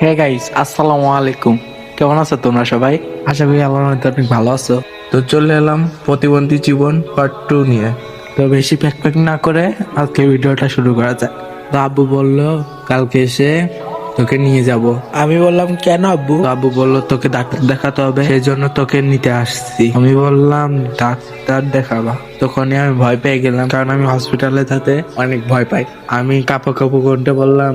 Hey guys, আসসালামু আলাইকুম। কেমন আছো তোমরা সবাই? আশা করি আল্লাহর রহমতে অনেক ভালো আছো। তো চলে এলাম প্রতিবন্ধী জীবন পার্ট 2 নিয়ে। তো বেশি প্যাক প্যাক না করে আজকে ভিডিওটা শুরু করা যাক। তো আব্বু বললো কালকে এসে তোকে নিয়ে যাব। আমি বললাম কেন আব্বু? তো আব্বু বললো তোকে ডাক্তার দেখাতে হবে, সেই জন্য তোকে নিতে আসছি। আমি বললাম ডাক্তার দেখাবা? তখনই আমি ভয় পেয়ে গেলাম, কারণ আমি হসপিটালে যেতে অনেক ভয় পাই। আমি কাঁপো কাঁপো করতে বললাম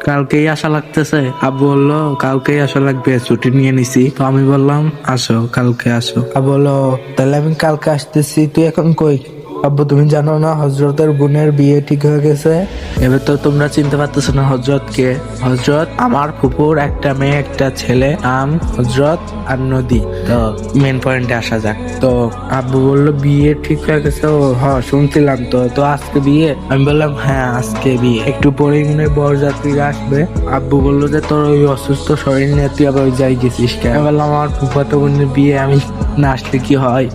কালকেই আসা লাগতেছে। আব্বু বললো কালকেই আসা লাগবে, ছুটি নিয়ে নিছি। তো আমি বললাম আসো, কালকে আসো। আব্বু বললো তাহলে আমি কালকে আসতেছি, তুই এখন কই? আব্বু তুমি জানো না হজরতের বোনের বিয়ে ঠিক হয়ে গেছে? এবার তো তোমরা চিনতে পারতেছো না হজরত কে? হজরত আমার ফুপুর একটা মেয়ে একটা ছেলে, নাম হজরত আর নদী। তো মেন পয়েন্টে আসা যাক। তো আব্বু বললো বিয়ে ঠিক হয়ে গেছে। ও হ্যাঁ শুনছিলাম। তো তো আজকে বিয়ে? আমি বললাম হ্যাঁ আজকে বিয়ে, একটু পরেই মনে হয় বরযাত্রীরা আসবে। আব্বু বললো যে তোর ওই অসুস্থ শরীর নিয়ে তুই আবার ওই যাই গেছিস কেন? আমি বললাম আমার ফুফাতো বোনের বিয়ে, আমি না আসলে কি হয়?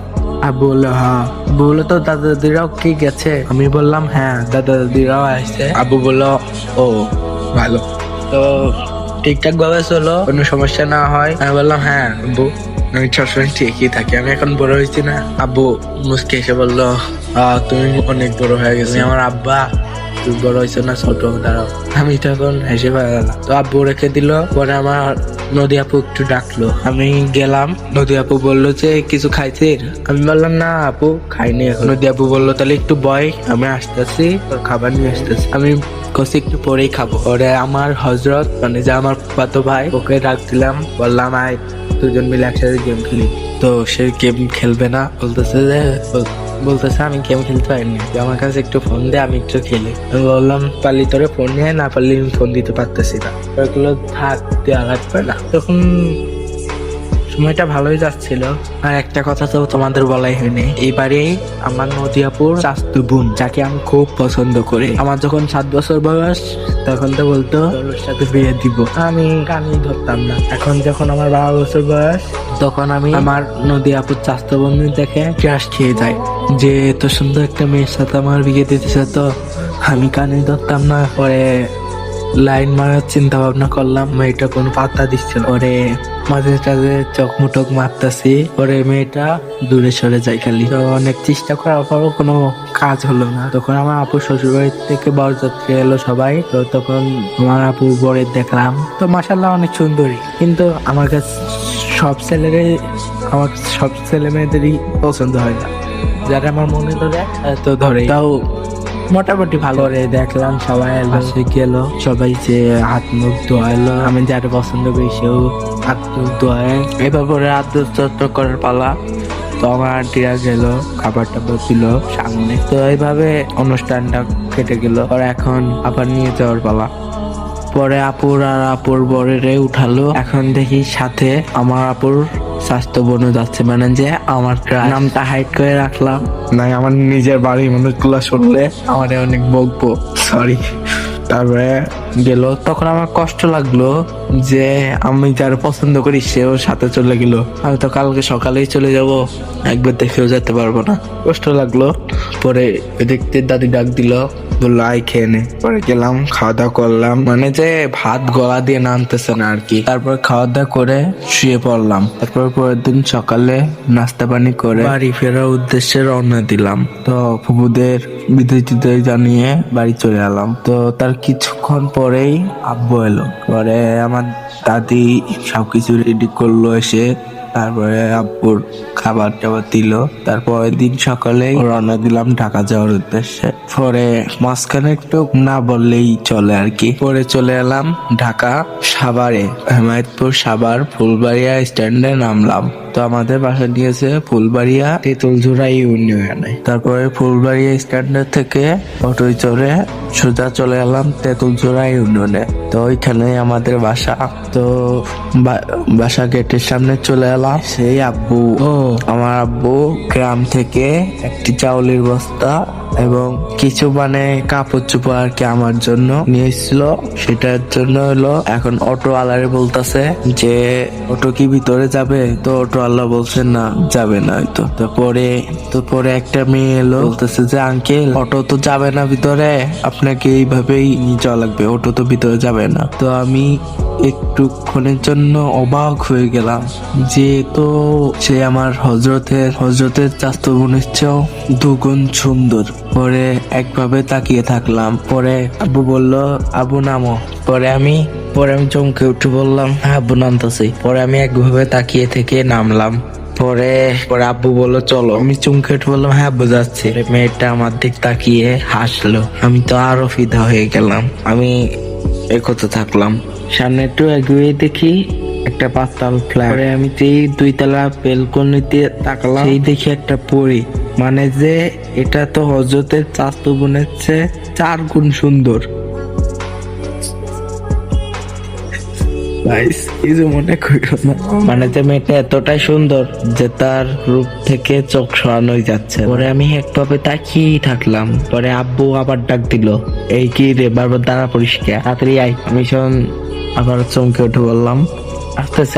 আব্বু বললো হ্যাঁ। আব্বু বললো তো দাদা দাদিরাও কি গেছে? আমি বললাম হ্যাঁ দাদা দাদিরাও আসছে। আব্বু বললো ও ভালো, তো ঠিকঠাক ভাবে চলো, কোনো সমস্যা না হয়। আমি বললাম হ্যাঁ আব্বু, আমি সবসময় ঠিকই থাকি, আমি এখন বড় হয়েছি না। আব্বু মুসকে এসে বললো তুমি অনেক বড় হয়ে গেছো, তুমি আমার আব্বা, তুই বড় হয়েছো না ছোট? দাঁড়াও। আমি তখন হেসে ফেলাম। তো আব্বু রেখে দিল। পরে আমার নদী আপু একটু ডাকলো, আমি গেলাম। নদী আপু বললো যে কিছু খাইছিস? আমি বললাম না আপু খাইনি এখন। নদী আপু বললো তাহলে একটু বয়, আমি আসতেছি, তোর খাবার নিয়ে আসতেছি। আমি কষি একটু পরেই খাবো। ওরে আমার হজরত মানে যে আমার ফুফাতো ভাই, ওকে ডাক দিলাম, বললাম আয় দুজন মিলে একসাথে গেম খেলি। তো সে গেম খেলবে না, বলতেছে আমি গেম খেলতে পারিনি, তুই আমার কাছে একটু ফোন দে, আমি একটু খেলি। আমি বললাম পারলি তোরে ফোন নিয়ে, না পারলি আমি ফোন দিতে পারতেছি না। ওগুলো থাক, দেওয়া লাগবে না। তখন সময়টা ভালোই যাচ্ছিল। আর একটা কথা তো তোমাদের বলাই হয়নি, এইবারেই আমার নদিয়াপুর চাস্তু বোন, যাকে আমি খুব পছন্দ করি, আমার যখন 7 বছর বয়স তখন তো বলতো তোর সাথে বিয়ে দিব, আমি কানই ধরতাম না। এখন যখন আমার 12 বছর বয়স, তখন আমি আমার নদিয়াপুর চাস্তু বোন দেখে ক্রাশ খেয়ে যাই যে এত সুন্দর একটা মেয়ের সাথে আমার বিয়ে দিতেছে। তো আমি কানে ধরতাম না। পরে লাইন মারার চিন্তা ভাবনা করলাম, মেয়েটা কোনো পাত্তা দিচ্ছে না। ওরে মাঝে টাঝে চোখ মুটক মারতাছি, ওরে মেয়েটা দূরে সরে যায় খালি। তো অনেক চেষ্টা করার পরও কোনো কাজ হলো না। তখন আমার আপু শ্বশুর বাড়ি থেকে বরযাত্রী এলো সবাই। তো তখন আমার আপু বরের দেখলাম, তো মাশাল্লাহ অনেক সুন্দরী। কিন্তু আমার কাছে সব ছেলেরই আমার সব ছেলে মেয়েদেরই পছন্দ হয় না, যারা আমার মনে ধরে তো ধরে। তাও মোটামুটি ভালো করে দেখলাম। সবাই এলো, সে গেল, সবাই যে হাত মুখ ধোয়ালো, আমি যারা পছন্দ করি সেও হাত মুখ ধোয়ায়। এবার পরে আদর যত্ন করার পালা। তো আমার আন্টিরা গেল, খাবার টাবার দিল সামনে। তো এইভাবে অনুষ্ঠানটা কেটে গেল। আর এখন আবার নিয়ে যাওয়ার পালা। পরে আপুর আর আপুর বরেরে উঠালো। এখন দেখি সাথে আমার আপুর স্বাস্থ্য বোনও যাচ্ছে, মানে যে আমার crush। নামটা হাইড করে রাখলাম, নাই আমার নিজের বাড়ির মানুষগুলো শুনলে আমার অনেক বকবো, সরি। তারপরে গেল, তখন আমার কষ্ট লাগলো যে আমি যার পছন্দ করি সেও সাথে চলে গেল। আমি তো কালকে সকালেই চলে যাব, একবার দেখেও যেতে পারবো না, কষ্ট লাগলো। পরে দেখতে দাদি ডাক দিল, বললো আই খেয়ে নে। পরে গেলাম, খাওয়া দাওয়া করলাম, মানে যে ভাত গলা দিয়ে নামতেছে না আর কি। তারপর খাওয়া দাওয়া করে শুয়ে পড়লাম। তারপর পরের দিন সকালে নাস্তা পানি করে বাড়ি ফেরার উদ্দেশ্যে রওনা দিলাম। তো ফুপুদের বিদায় টিদায় জানিয়ে বাড়ি চলে এলাম। তো তার কিছুক্ষণ পরেই আব্বু এলো। পরে আমার দাদি সবকিছু রেডি করলো এসে। তারপরে আব্বুর খাবার টাবার দিল। তারপরের দিন সকালে রওনা দিলাম ঢাকা যাওয়ার উদ্দেশ্যে। পরে মাঝখানে একটু না বললেই চলে আর কি। পরে চলে এলাম ঢাকা সাভারে, হেমায়তপুর সাভার ফুলবাড়িয়া স্ট্যান্ডে নামলাম। তো আমাদের বাসা দিয়েছে ফুলবাড়িয়া তেঁতুলঝুড়া ইউনিয়নে। তারপরে ফুলবাড়িয়া স্ট্যান্ডের থেকে অটোয় চড়ে সোজা চলে এলাম তেঁতুলঝুড়া ইউনিয়নে। তো ওইখানে আমাদের বাসা। তো বাসা গেটের সামনে চলে এলাম। সেই আব্বু, আমার আব্বু গ্রাম থেকে একটি চাউলের বস্তা এবং কিছু মানে কাপড় চোপড় আর কি আমার জন্য নিয়ে এসেছিল। সেটার জন্য হলো এখন অটো আলারে বলতেছে যে অটো কি ভিতরে যাবে? তো অটো অটোওয়ালা বলছে না যাবে না হয়তো। তো পরে একটা মেয়ে এলো, বলতেছে যে আঙ্কেল অটো তো যাবে না ভিতরে, আপনাকে এইভাবেই নিয়ে যাওয়া লাগবে, অটো তো ভিতরে যাবে না। তো আমি একটুক্ষণের জন্য অবাক হয়ে গেলাম যে তো সে আমার হজরতের চাচাতো বোনের চেয়েও দুগুণ সুন্দর। পরে একভাবে তাকিয়ে থাকলাম। পরে আব্বু বলল আব্বু নামো। পরে আমি চমকে উঠে বললাম হ্যাঁ আব্বু নামতেছি। পরে আমি একভাবে তাকিয়ে থেকে নামলাম। পরে আব্বু বললো চলো। আমি চমকে উঠে বললাম হ্যাঁ আব্বু যাচ্ছি। মেয়েটা আমার দিক তাকিয়ে হাসলো। আমি তো আরো ফিদা হয়ে গেলাম। আমি একথা থাকলাম। সামনে একটু এগিয়ে দেখি একটা 5 তলা ফ্ল্যাট। আমি যেই 2 তলা বেলকনিতে তাকালাম, সেই দেখি একটা পরী। মানে যে এটা তো হজরতের চাচাতো বোনের চেয়ে 4 গুণ সুন্দর। কিছু মনে করিও না। মানে যে মেয়েটা এতটাই সুন্দর যে তার রূপ থেকে চোখ সরানোই যাচ্ছে। পরে আমি একভাবে তাকিয়েই থাকলাম। পরে আব্বু আবার ডাক দিল, এই কি রে বারবার দাঁড়া পরিষ্কার, তাড়াতাড়ি আয়। আমি আবার চমকে উঠে বললাম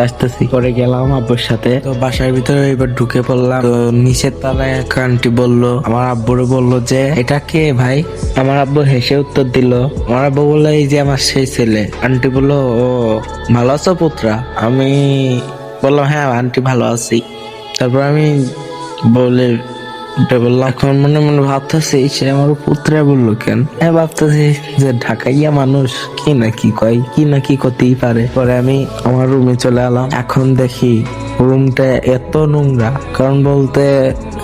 আসতেছি। পরে গেলাম আব্বুর সাথে। তো বাসার ভিতরে এবার ঢুকে পড়লাম। তো নিচের তলায় এক আন্টি বললো, আমার আব্বুরে বললো যে এটা কে ভাই? আমার আব্বু হেসে উত্তর দিল। আমার আব্বু বললো এই যে আমার সেই ছেলে। আন্টি বললো ও ভালো আছো পুত্রা? আমি বললাম হ্যাঁ আন্টি ভালো আছি। তারপর আমি বললাম এখন মনে মনে ভাবতেছি সে আমার পুত্রা বললো কেন। হ্যাঁ ভাবতেছি যে ঢাকাইয়া মানুষ কি না কি কয়, কি না কি করতেই পারে। পরে আমি আমার রুমে চলে এলাম। এখন দেখি রুমটা এত নোংরা, কারণ বলতে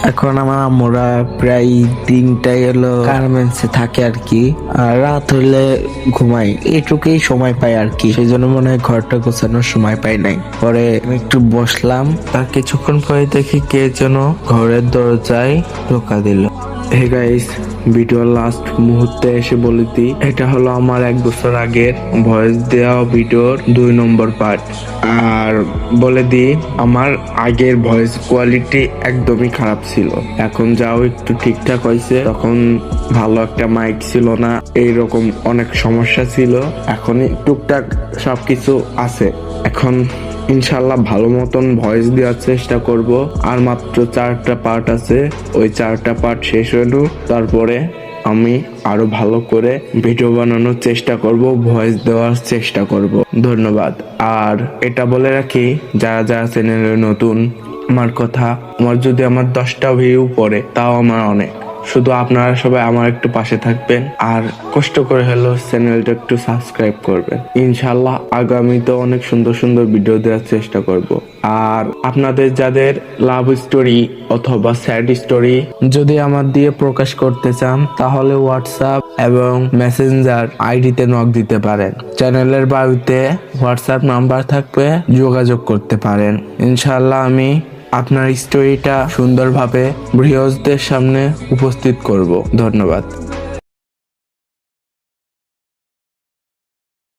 এখন আমার আম্মুরা প্রায় 3টায় এলো গার্মেন্টসে থাকে আর কি, আর রাত হইলে ঘুমাই, এইটুকুই সময় পাই আর কি। সেই জন্য মনে হয় ঘরটা গোছানোর সময় পাই নাই। পরে আমি একটু বসলাম, তার কিছুক্ষণ পরে দেখি কে যেন ঘরের দরজায় টোকা দিল। হে গাইস, ভিডিওর লাস্ট মুহূর্তে এসে বলে দিই, এটা হলো আমার 1 বছর আগের ভয়েস দেওয়া ভিডিওর 2 নম্বর পার্ট। আর বলে দিই আমার আগের ভয়েস কোয়ালিটি একদমই খারাপ ছিল, এখন যাও একটু ঠিকঠাক হয়েছে। তখন ভালো একটা মাইক ছিল না, এইরকম অনেক সমস্যা ছিল। এখন টুকটাক সবকিছু আছে। এখন ইনশাল্লাহ ভালো মতন ভয়েস দেওয়ার চেষ্টা করব। আর মাত্র 4টা পার্ট আছে, ওই 4টা পার্ট শেষ হলো তারপরে আমি আরো ভালো করে ভিডিও বানানোর চেষ্টা করব, ভয়েস দেওয়ার চেষ্টা করব। ধন্যবাদ। আর এটা বলে রাখি, যারা যারা চ্যানেলে নতুন, আমার যদি 10টা ভিউ পড়ে তাও আমার অনেক। শুধু আপনারা সবাই আমার একটু পাশে থাকবেন আর কষ্ট করে হলেও চ্যানেলটা একটু সাবস্ক্রাইব করবেন। ইনশাল্লাহ আগামীতে অনেক সুন্দর সুন্দর ভিডিও দেওয়ার চেষ্টা করব। আর আপনাদের যাদের লাভ স্টোরি অথবা স্যাড স্টোরি যদি আমার দিয়ে প্রকাশ করতে চান, তাহলে হোয়াটসঅ্যাপ এবং মেসেঞ্জার আইডিতে নক দিতে পারেন। চ্যানেলের বায়ুতে হোয়াটসঅ্যাপ নাম্বার থাকবে, যোগাযোগ করতে পারেন। ইনশাল্লাহ আমি আপনার স্টোরিটা সুন্দরভাবে ভিউয়ার্সদের সামনে উপস্থিত করব। ধন্যবাদ।